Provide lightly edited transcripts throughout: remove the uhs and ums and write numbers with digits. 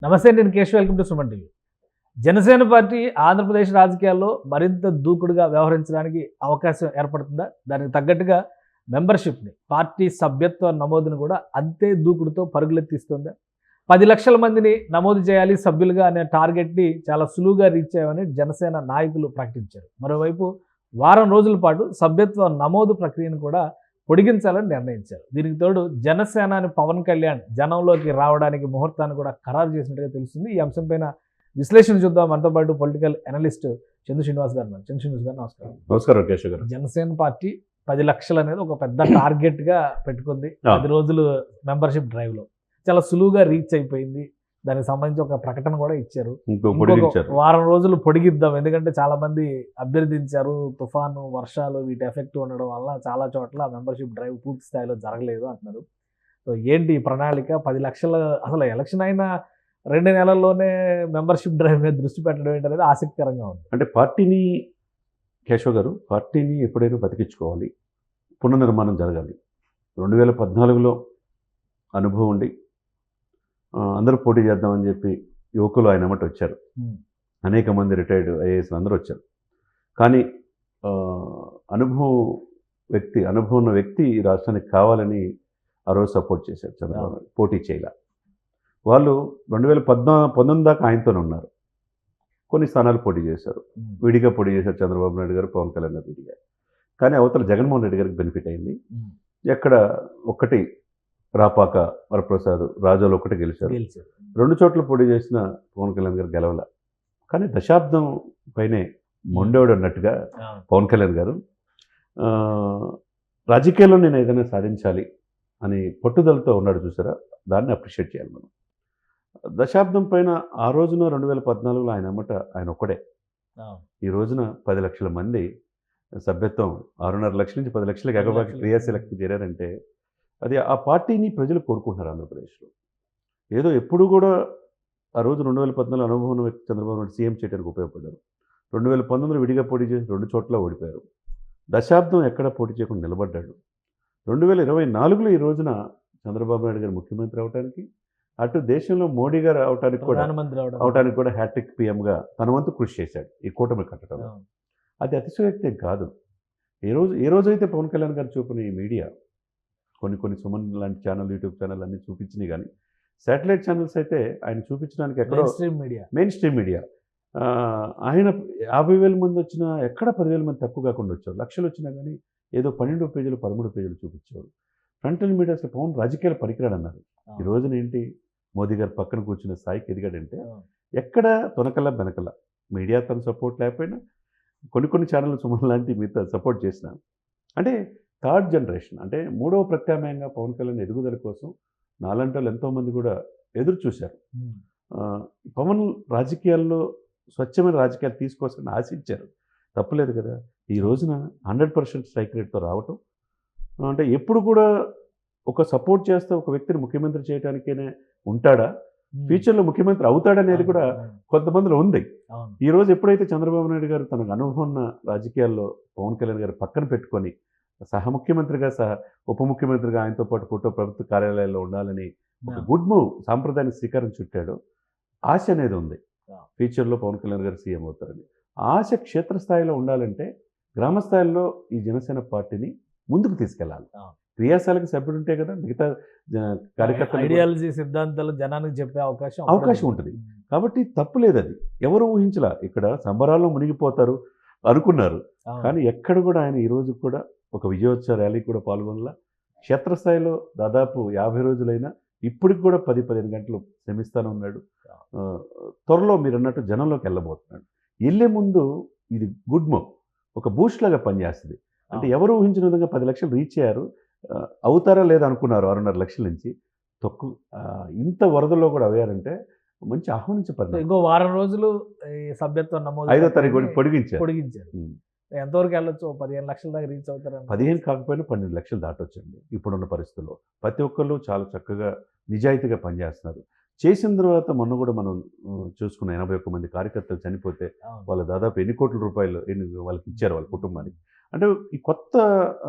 నమస్తే, నేను Keshav. Welcome to Suman TV. Janasena party Andhra Pradesh రాజకీయాల్లో మరింత దూకుడుగా వ్యవహరించడానికి అవకాశం ఏర్పడుతుందా? దానికి తగ్గట్టుగా మెంబర్షిప్ని, పార్టీ సభ్యత్వ నమోదును కూడా అంతే దూకుడుతో పరుగులెత్తిస్తుందా? 10 లక్షల మందిని నమోదు చేయాలి సభ్యులుగా అనే టార్గెట్ని చాలా సులువుగా రీచ్ అయ్యామని జనసేన నాయకులు ప్రకటించారు. మరోవైపు వారం రోజుల పాటు సభ్యత్వ నమోదు ప్రక్రియను కూడా పొడిగించాలని నిర్ణయించారు. దీనికి తోడు జనసేనాని పవన్ కళ్యాణ్ జనంలోకి రావడానికి ముహూర్తాన్ని కూడా ఖరారు చేసినట్టుగా తెలుస్తుంది. ఈ అంశంపైన విశ్లేషణ చూద్దాం. మనతో పాటు పొలిటికల్ అనలిస్ట్ చందు శ్రీనివాస్ గారు. చందు శ్రీనివాస్ గారు, నమస్కారం. నమస్కారం కేశవ్ గారు. జనసేన పార్టీ 10 లక్షలు అనేది ఒక పెద్ద టార్గెట్గా పెట్టుకుంది. 10 రోజులు మెంబర్షిప్ డ్రైవ్లో చాలా సులువుగా రీచ్ అయిపోయింది. దానికి సంబంధించి ఒక ప్రకటన కూడా ఇచ్చారు. వారం రోజులు పొడిగిద్దాం, ఎందుకంటే చాలా మంది అభ్యర్థించారు. తుఫాను, వర్షాలు వీటి ఎఫెక్ట్ ఉండడం వల్ల చాలా చోట్ల మెంబర్షిప్ డ్రైవ్ పూర్తి స్థాయిలో జరగలేదు అంటున్నారు. సో ఏంటి ఈ ప్రణాళిక? 10 లక్షల, అసలు ఎలక్షన్ అయిన 2 నెలల్లోనే మెంబర్షిప్ డ్రైవ్ మీద దృష్టి పెట్టడం ఏంటనేది ఆసక్తికరంగా ఉంది. అంటే పార్టీని, కేశవ్ గారు, పార్టీని ఎప్పుడైనా బతికించుకోవాలి, పునర్నిర్మాణం జరగాలి. 2014లో అనుభవం ఉండి అందరూ పోటీ చేద్దామని చెప్పి యువకులు ఆయన ఎమ్మటి వచ్చారు. అనేక మంది రిటైర్డ్ ఐఏఎస్లు అందరూ వచ్చారు. కానీ అనుభవం ఉన్న వ్యక్తి ఈ రాష్ట్రానికి కావాలని ఆ రోజు సపోర్ట్ చేశారు. చంద్రబాబు పోటీ చేయాల. వాళ్ళు 2019 దాకా ఆయనతోనే ఉన్నారు. కొన్ని స్థానాలు పోటీ చేశారు, విడిగా పోటీ చేశారు. చంద్రబాబు నాయుడు గారు, పవన్ కళ్యాణ్ గారు విడిగా. కానీ అవతల జగన్మోహన్ రెడ్డి గారికి బెనిఫిట్ అయింది. ఎక్కడ ఒక్కటి రాపాక, వరప్రసాద్, రాజోలు ఒకటి గెలిచారు. 2 చోట్ల పోటీ చేసిన పవన్ కళ్యాణ్ గారు గెలవల. కానీ దశాబ్దం పైనే మొండేవాడు అన్నట్టుగా పవన్ కళ్యాణ్ గారు రాజకీయాల్లో నేను ఏదైనా సాధించాలి అని పట్టుదలతో ఉన్నాడు. చూసారా, దాన్ని అప్రిషియేట్ చేయాలి మనం. దశాబ్దం పైన ఆ రోజున 2014లో ఆయన ఒక్కడే. ఈ రోజున 10 లక్షల మంది సభ్యత్వం, 6.5 లక్షల నుంచి 10 లక్షలకు ఎగబాకి క్రియాశీలకి చేరారంటే అది ఆ పార్టీని ప్రజలు కోరుకుంటున్నారు ఆంధ్రప్రదేశ్లో. ఏదో ఎప్పుడు కూడా ఆ రోజు 2014 అనుభవం వ్యక్తి చంద్రబాబు నాయుడు సీఎం చేయడానికి ఉపయోగపడ్డారు. 2019లో విడిగా పోటీ చేసి 2 చోట్ల ఓడిపోయారు. దశాబ్దం ఎక్కడ పోటీ చేయకుండా నిలబడ్డాడు. 2024లో ఈ రోజున చంద్రబాబు నాయుడు గారు ముఖ్యమంత్రి అవడానికి, అటు దేశంలో మోడీ గారు అవడానికి కూడా హ్యాట్రిక్ పీఎంగా తన వంతు కృషి చేశాడు ఈ కూటమి కట్టడంలో. అది అతిశయోక్తి కాదు. ఏ రోజైతే పవన్ కళ్యాణ్ గారు చూపిన ఈ మీడియా, కొన్ని సుమన్ లాంటి ఛానల్, యూట్యూబ్ ఛానల్ అన్నీ చూపించినాయి. కానీ శాటిలైట్ ఛానల్స్ అయితే ఆయన చూపించడానికి ఎక్కడో మెయిన్ స్ట్రీమ్ మీడియా ఆయన 50,000 మంది వచ్చినా ఎక్కడ 10,000 మంది తక్కువ కాకుండా వచ్చారు. లక్షలు వచ్చినా కానీ ఏదో 12 పేజీలు 13 పేజీలు చూపించేవారు. ఫ్రంటల్ మీడియాస్ పవన్ రాజకీయాలు పనికిరాడు అన్నారు. ఈ రోజున ఏంటి, మోదీ గారు పక్కన కూర్చున్న స్థాయికి ఎదిగాడంటే ఎక్కడ తొనకల్లా బెనకల్లా మీడియా తన సపోర్ట్ లేకపోయినా కొన్ని ఛానల్ సుమన్ లాంటి మిగతా సపోర్ట్ చేసిన, అంటే థర్డ్ జనరేషన్, అంటే 3వ ప్రత్యామ్నాయంగా పవన్ కళ్యాణ్ ఎదుగుదల కోసం నాలాంటి వాళ్ళు ఎంతోమంది కూడా ఎదురు చూశారు. పవన్ రాజకీయాల్లో స్వచ్ఛమైన రాజకీయాలు తీసుకోవాల్సిన ఆశించారు. తప్పలేదు కదా. ఈ రోజున 100% స్ట్రైక్ రేట్తో రావటం, అంటే ఎప్పుడు కూడా ఒక సపోర్ట్ చేస్తే ఒక వ్యక్తిని ముఖ్యమంత్రి చేయడానికేనే ఉంటాడా, ఫ్యూచర్లో ముఖ్యమంత్రి అవుతాడనేది కూడా కొంతమందిలో ఉంది. ఈ రోజు ఎప్పుడైతే చంద్రబాబు నాయుడు గారు తనకు అనుభవం ఉన్న రాజకీయాల్లో పవన్ కళ్యాణ్ గారు పక్కన పెట్టుకొని సహ ముఖ్యమంత్రిగా, ఉప ముఖ్యమంత్రిగా ఆయనతో పాటు ప్రభుత్వ కార్యాలయాల్లో ఉండాలని ఒక గుడ్ మూవ్, సాంప్రదాయానికి శ్రీకారం చుట్టాడు. ఆశ అనేది ఉంది, ఫ్యూచర్లో పవన్ కళ్యాణ్ గారు సీఎం అవుతారని. ఆశ క్షేత్రస్థాయిలో ఉండాలంటే గ్రామ స్థాయిలో ఈ జనసేన పార్టీని ముందుకు తీసుకెళ్ళాలి. క్రియాశాలకు సభ్యుడు ఉంటే కదా మిగతా కార్యకర్తలు ఐడియాలజీ, సిద్ధాంతాలు జనానికి చెప్పే అవకాశం ఉంటుంది. కాబట్టి తప్పులేదు. అది ఎవరు ఊహించలా. ఇక్కడ సంబరాల్లో మునిగిపోతారు అనుకున్నారు. కానీ ఎక్కడ కూడా ఆయన ఈ రోజు కూడా ఒక విజయోత్సవ ర్యాలీ కూడా పాల్గొనలా. క్షేత్రస్థాయిలో దాదాపు 50 రోజులైనా ఇప్పటికి కూడా 10-15 గంటలు శ్రమిస్తానే ఉన్నాడు. త్వరలో మీరు అన్నట్టు జనంలోకి వెళ్ళబోతున్నాడు. వెళ్ళే ముందు ఇది గుడ్ మూవ్, ఒక బూస్ట్ లాగా పనిచేస్తుంది. అంటే ఎవరు ఊహించిన విధంగా 10 లక్షలు రీచ్ అయ్యారు. అవుతారా లేదా అనుకున్నారు 6.5 లక్షల నుంచి. ఇంత వరదల్లో కూడా అయ్యారంటే మంచి ఆహ్వానించబడ్డారు. ఇంకో వారం రోజులు సభ్యత్వం నమోదు 5వ తారీఖు పొడిగించారు. ఎంతవరకు వెళ్ళొచ్చు? 15 లక్షల దాకా రీచ్ అవుతారు. 15 కాకపోయినా 12 లక్షలు దాటొచ్చండి ఇప్పుడున్న పరిస్థితుల్లో. ప్రతి ఒక్కళ్ళు చాలా చక్కగా నిజాయితీగా పనిచేస్తున్నారు. చేసిన తర్వాత మొన్న కూడా మనం చూసుకున్న 81 మంది కార్యకర్తలు చనిపోతే వాళ్ళు దాదాపు ఎన్ని కోట్ల రూపాయలు వాళ్ళకి ఇచ్చారు వాళ్ళ కుటుంబానికి. అంటే ఈ కొత్త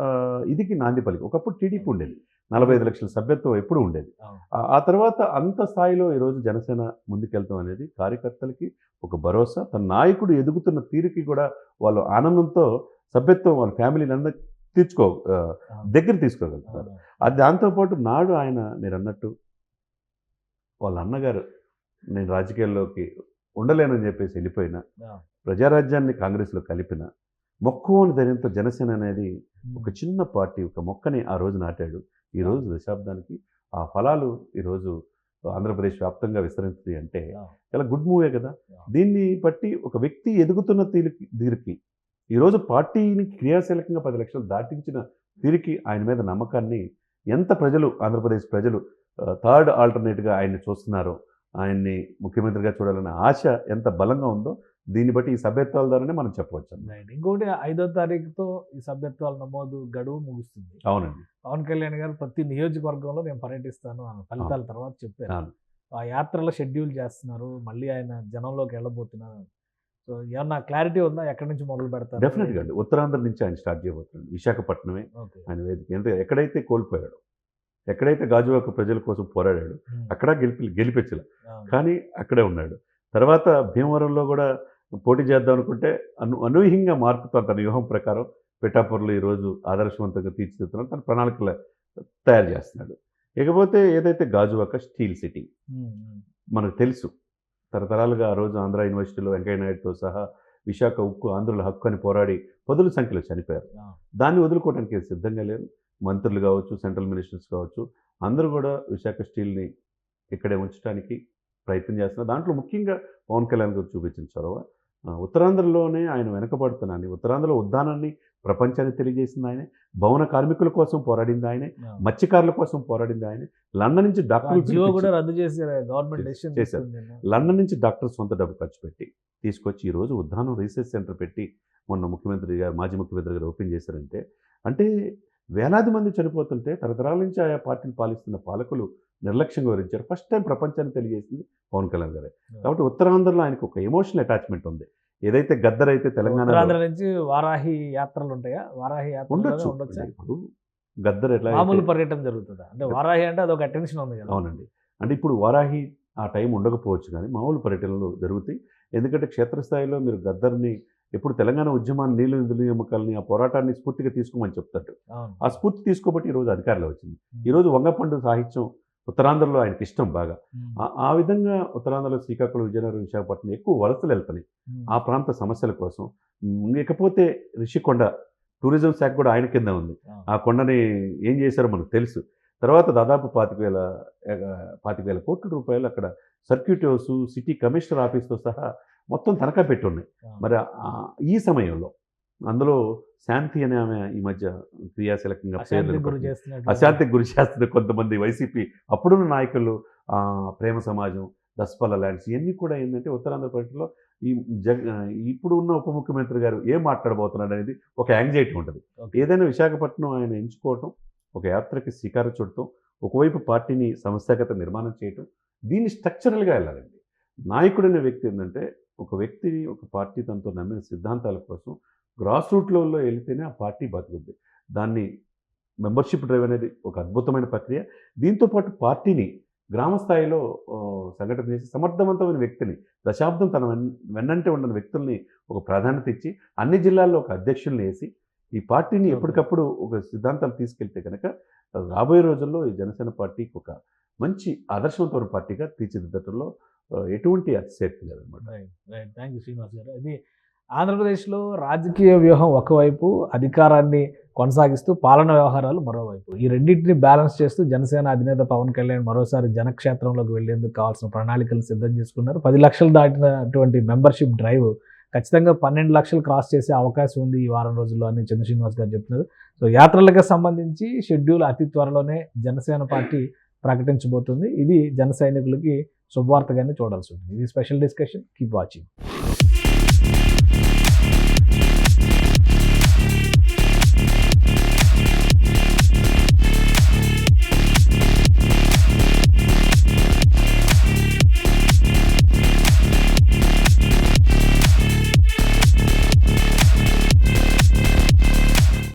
ఇదికి నాంది పలికి. ఒకప్పుడు టీడీపీ ఉండేది, 45 లక్షల సభ్యత్వం ఎప్పుడు ఉండేది. అవును. ఆ తర్వాత అంత స్థాయిలో ఈరోజు జనసేన ముందుకెళ్తాం అనేది కార్యకర్తలకి ఒక భరోసా. తన నాయకుడు ఎదుగుతున్న తీరుకి కూడా వాళ్ళు ఆనందంతో సభ్యత్వం వాళ్ళ ఫ్యామిలీని అందరూ దగ్గర తీసుకోగలుగుతారు. అవును. అది దాంతోపాటు నాడు ఆయన మీరన్నట్టు వాళ్ళ అన్నగారు నేను రాజకీయాల్లోకి ఉండలేనని చెప్పేసి వెళ్ళిపోయిన, అవును. ప్రజారాజ్యాన్ని కాంగ్రెస్లో కలిపిన, మొక్కువని ధైర్యంతో జనసేన అనేది ఒక చిన్న పార్టీ, ఒక మొక్కని ఆ రోజు నాటాడు. ఈరోజు దశాబ్దానికి ఆ ఫలాలు ఈరోజు ఆంధ్రప్రదేశ్ వ్యాప్తంగా విస్తరించింది అంటే చాలా గుడ్ మూవే కదా. దీన్ని బట్టి ఒక వ్యక్తి ఎదుగుతున్న తీరుకి ఈరోజు పార్టీని క్రియాశీలకంగా 10 లక్షలు దాటించిన తీరుకి ఆయన మీద నమ్మకాన్ని ఎంత ప్రజలు, ఆంధ్రప్రదేశ్ ప్రజలు థర్డ్ ఆల్టర్నేట్గా ఆయన్ని చూస్తున్నారో, ఆయన్ని ముఖ్యమంత్రిగా చూడాలనే ఆశ ఎంత బలంగా ఉందో దీన్ని బట్టి ఈ సభ్యత్వాల ద్వారానే మనం చెప్పవచ్చు. ఇంకోటి 5వ తారీఖుతో ఈ సభ్యత్వాల నమోదు గడువు ముగుస్తుంది. అవునండి. పవన్ కళ్యాణ్ గారు ప్రతి నియోజకవర్గంలో నేను పర్యటిస్తాను అన్న ఫలితాల తర్వాత చెప్పారు. అవును. ఆ యాత్రలో షెడ్యూల్ చేస్తున్నారు, మళ్ళీ ఆయన జనంలోకి వెళ్ళబోతున్నారు. సో ఏమన్నా క్లారిటీ ఉందా, ఎక్కడి నుంచి మొదలు పెడతారు? డెఫినెట్గా అండి. ఉత్తరాంధ్ర నుంచి ఆయన స్టార్ట్ చేయబోతున్నాడు. విశాఖపట్నమే ఆయన వేదిక. ఎక్కడైతే కోల్పోయాడో, ఎక్కడైతే గాజువాక ప్రజల కోసం పోరాడాడు అక్కడ గెలిపించలే, కానీ అక్కడే ఉన్నాడు. తర్వాత భీమవరంలో కూడా పోటీ చేద్దాం అనుకుంటే అనూహ్యంగా మార్పుతో తన వ్యూహం ప్రకారం పిఠాపురంలో ఈరోజు ఆదర్శవంతంగా తీర్చిదిద్దుతున్నాడు, తన ప్రణాళికలు తయారు చేస్తున్నాడు. ఇకపోతే ఏదైతే గాజువాక స్టీల్ సిటీ మనకు తెలుసు, తరతరాలుగా ఆ రోజు ఆంధ్ర యూనివర్సిటీలో వెంకయ్య నాయుడుతో సహా విశాఖ ఉక్కు ఆంధ్రుల హక్కు అని పోరాడి పదుల సంఖ్యలో చనిపోయారు. దాన్ని వదులుకోవడానికి సిద్ధంగా లేరు. మంత్రులు కావచ్చు, సెంట్రల్ మినిస్టర్స్ కావచ్చు, అందరూ కూడా విశాఖ స్టీల్ని ఇక్కడే ఉంచడానికి ప్రయత్నం చేస్తున్నారు. దాంట్లో ముఖ్యంగా పవన్ కళ్యాణ్ గారు చూపించిన చొరవ ఉత్తరాంధ్రలోనే ఆయన వెనకబడుతున్నాన్ని, ఉత్తరాంధ్రలో ఉద్దానాన్ని ప్రపంచానికి తెలియజేసింది ఆయనే, భవన కార్మికుల కోసం పోరాడింది ఆయనే, మత్స్యకారుల కోసం పోరాడింది ఆయనే. లండన్ నుంచి డాక్టర్లు కూడా రద్దు చేశారు, గవర్నమెంట్ డెసిషన్ చేశారు. లండన్ నుంచి డాక్టర్ సొంత డబ్బు ఖర్చు పెట్టి తీసుకొచ్చి ఈరోజు ఉద్దానం రీసెర్చ్ సెంటర్ పెట్టి మొన్న ముఖ్యమంత్రి గారు, మాజీ ముఖ్యమంత్రి గారు ఓపెన్ చేశారంటే, అంటే వేలాది మంది చనిపోతుంటే తరతరాల నుంచి ఆయా పార్టీని పాలిస్తున్న పాలకులు నిర్లక్ష్యంగా వివరించారు. ఫస్ట్ టైం ప్రపంచాన్ని తెలియజేసింది పవన్ కళ్యాణ్ గారే. కాబట్టి ఉత్తరాంధ్రలో ఆయనకు ఒక ఎమోషనల్ అటాచ్మెంట్ ఉంది. ఏదైతే గద్దర్ అయితే తెలంగాణ నుంచి వారాహి యాత్రలు ఉంటాయా? వారాహి యాత్ర ఉండొచ్చు. ఇప్పుడు గద్దర్ ఎట్లా మామూలు పర్యటన జరుగుతుందా? అంటే వారాహి అంటే అదొక అటెన్షన్ ఉంది కదా. అవునండి. అంటే ఇప్పుడు వారాహి ఆ టైం ఉండకపోవచ్చు, కానీ మామూలు పర్యటనలు జరుగుతాయి. ఎందుకంటే క్షేత్రస్థాయిలో మీరు గద్దర్ని ఎప్పుడు తెలంగాణ ఉద్యమాన్ని, నీళ్ళు నిధుల నియామకాలని, ఆ పోరాటాన్ని స్ఫూర్తిగా తీసుకోమని చెప్తాడు. ఆ స్ఫూర్తి తీసుకోబట్టి ఈరోజు అధికారంలో వచ్చింది. ఈరోజు వంగపండు సాహిత్యం ఉత్తరాంధ్రలో ఆయనకి ఇష్టం బాగా. ఆ విధంగా ఉత్తరాంధ్రలో శ్రీకాకుళం, విజయనగరం, విశాఖపట్నం ఎక్కువ వలసలు వెళ్తున్నాయి ఆ ప్రాంత సమస్యల కోసం. ఇకపోతే రిషికొండ టూరిజం శాఖ కూడా ఆయన కింద ఉంది. ఆ కొండని ఏం చేశారో మనకు తెలుసు. తర్వాత దాదాపు 25,000 కోట్ల రూపాయలు అక్కడ సర్క్యూట్ హౌస్, సిటీ కమిషనర్ ఆఫీస్తో సహా మొత్తం తనఖా పెట్టి ఉన్నాయి. మరి ఈ సమయంలో అందులో శాంతి అనే ఆమె ఈ మధ్య క్రియాశీలకంగా అశాంతికి గురి చేస్తున్న కొంతమంది వైసీపీ అప్పుడున్న నాయకులు, ప్రేమ సమాజం, దస్పల్ల ల్యాండ్స్, ఇవన్నీ కూడా ఏంటంటే ఉత్తరాంధ్ర పర్యటనలో ఇప్పుడు ఉన్న ఉప ముఖ్యమంత్రి గారు ఏం మాట్లాడబోతున్నాడు అనేది ఒక యాంగ్జైటీ ఉంటుంది. ఏదైనా విశాఖపట్నం ఆయన ఎంచుకోవటం, ఒక యాత్రకి శ్రీకారం చుట్టడం, ఒకవైపు పార్టీని సంస్థాగత నిర్మాణం చేయటం, దీన్ని స్ట్రక్చరల్గా వెళ్ళాలండి. నాయకుడు అనే వ్యక్తి ఏంటంటే ఒక వ్యక్తిని, ఒక పార్టీ తనతో నమ్మిన సిద్ధాంతాల కోసం గ్రాస్ రూట్ లెవెల్లో వెళితేనే ఆ పార్టీ బతుకుద్ది. దాన్ని మెంబర్షిప్ డ్రైవ్ అనేది ఒక అద్భుతమైన ప్రక్రియ. దీంతోపాటు పార్టీని గ్రామ స్థాయిలో సంఘటన చేసి సమర్థవంతమైన వ్యక్తిని, దశాబ్దం తన వెన్నంటే ఉన్న వ్యక్తుల్ని ఒక ప్రాధాన్యత ఇచ్చి అన్ని జిల్లాల్లో ఒక అధ్యక్షుల్ని వేసి ఈ పార్టీని ఎప్పటికప్పుడు ఒక సిద్ధాంతాలు తీసుకెళ్తే కనుక రాబోయే రోజుల్లో ఈ జనసేన పార్టీకి ఒక మంచి ఆదర్శవంతమైన పార్టీగా తీర్చిదిద్దటంలో ఎటువంటి అతిశక్తి లేదనమాట. థ్యాంక్ యూ శ్రీనివాస్ గారు. ఇది ఆంధ్రప్రదేశ్లో రాజకీయ వ్యూహం ఒకవైపు, అధికారాన్ని కొనసాగిస్తూ పాలన వ్యవహారాలు మరోవైపు, ఈ రెండింటిని బ్యాలెన్స్ చేస్తూ జనసేన అధినేత పవన్ కళ్యాణ్ మరోసారి జనక్షేత్రంలోకి వెళ్లేందుకు కావాల్సిన ప్రణాళికలు సిద్ధం చేసుకున్నారు. 10 లక్షలు దాటినటువంటి మెంబర్షిప్ డ్రైవ్ ఖచ్చితంగా 12 లక్షలు క్రాస్ చేసే అవకాశం ఉంది ఈ వారం రోజుల్లో అని చంద్ర శ్రీనివాస్ గారు చెప్తున్నారు. సో యాత్రలకు సంబంధించి షెడ్యూల్ అతి త్వరలోనే జనసేన పార్టీ ప్రకటించబోతుంది. ఇది జన సైనికులకి శుభవార్తగానే చూడాల్సి ఉంటుంది. ఇది స్పెషల్ డిస్కషన్. Keep watching.